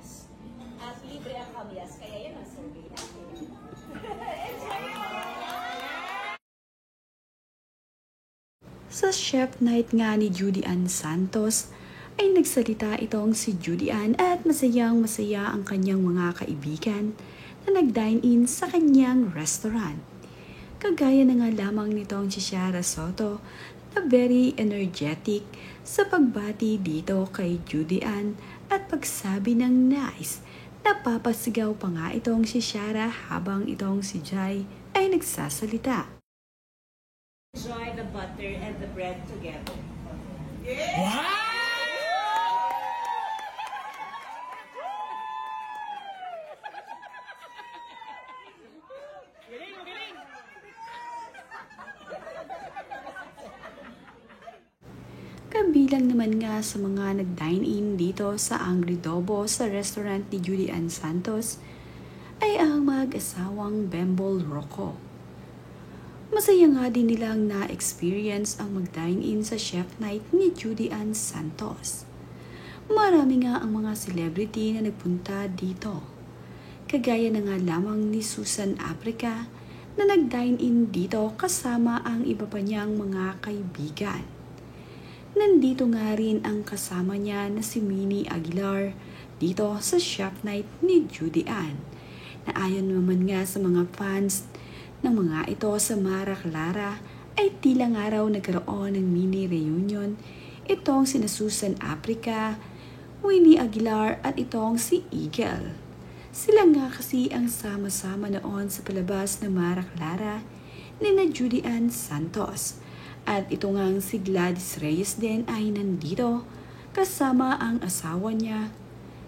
kamyas. At libre ang kamyas, kaya yan ang survey natin. Sa chef night nga ni Judy Ann Santos, ay nagsalita itong si Judy Ann at masayang-masaya ang kanyang mga kaibigan na nag-dine-in sa kanyang restaurant. Kagaya na nga lamang nitong si Shara Soto na very energetic sa pagbati dito kay Judy Ann at pagsabi ng nice. Napapasigaw pa nga itong si Shara habang itong si Jai ay nagsasalita. Enjoy the butter and the bread together. Yeah! Wow! Kabilang naman nga sa mga nag-dine-in dito sa Angry Dobo sa restaurant ni Judy Ann Santos ay ang mag-asawang Bembol Rocco. Masaya nga din nilang na-experience ang mag-dine-in sa chef night ni Judy Ann Santos. Marami nga ang mga celebrity na nagpunta dito. Kagaya na nga lamang ni Susan Africa na nag-dine-in dito kasama ang iba pa niyang mga kaibigan. Nandito nga rin ang kasama niya na si Minnie Aguilar dito sa chef night ni Judy Ann. Na ayon naman nga sa mga fans ng mga ito sa Mara Clara ay tila nga raw nagkaroon ng mini reunion itong sina Susan Africa, Winnie Aguilar at itong si Eagle. Sila nga kasi ang sama-sama noon sa palabas na Mara Clara ni na Judy Ann Santos. At ito ngang si Gladys Reyes din ay nandito kasama ang asawa niya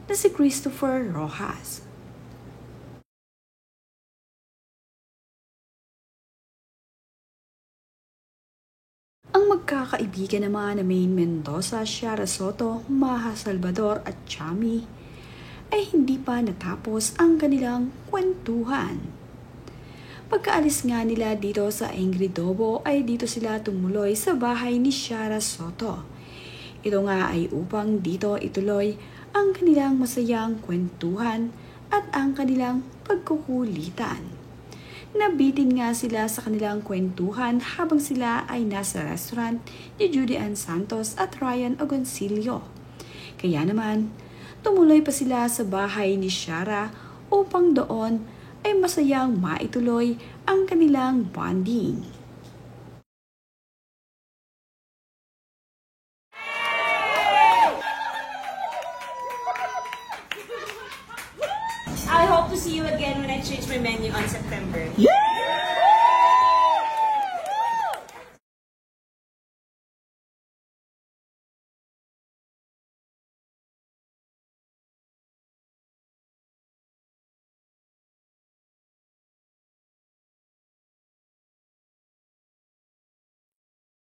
na si Christopher Rojas. Ang magkakaibigan naman na Maine Mendoza, Shara Soto, Maha Salvador at Chami ay hindi pa natapos ang kanilang kwentuhan. Pagkaalis nga nila dito sa Angry Dobo ay dito sila tumuloy sa bahay ni Shara Soto. Ito nga ay upang dito ituloy ang kanilang masayang kwentuhan at ang kanilang pagkukulitan. Nabitin nga sila sa kanilang kwentuhan habang sila ay nasa restaurant ni Judy Ann Santos at Ryan Agoncillo. Kaya naman, tumuloy pa sila sa bahay ni Shara upang doon ay masayang maituloy ang kanilang bonding. I hope to see you again when I change my menu on September. Yeah!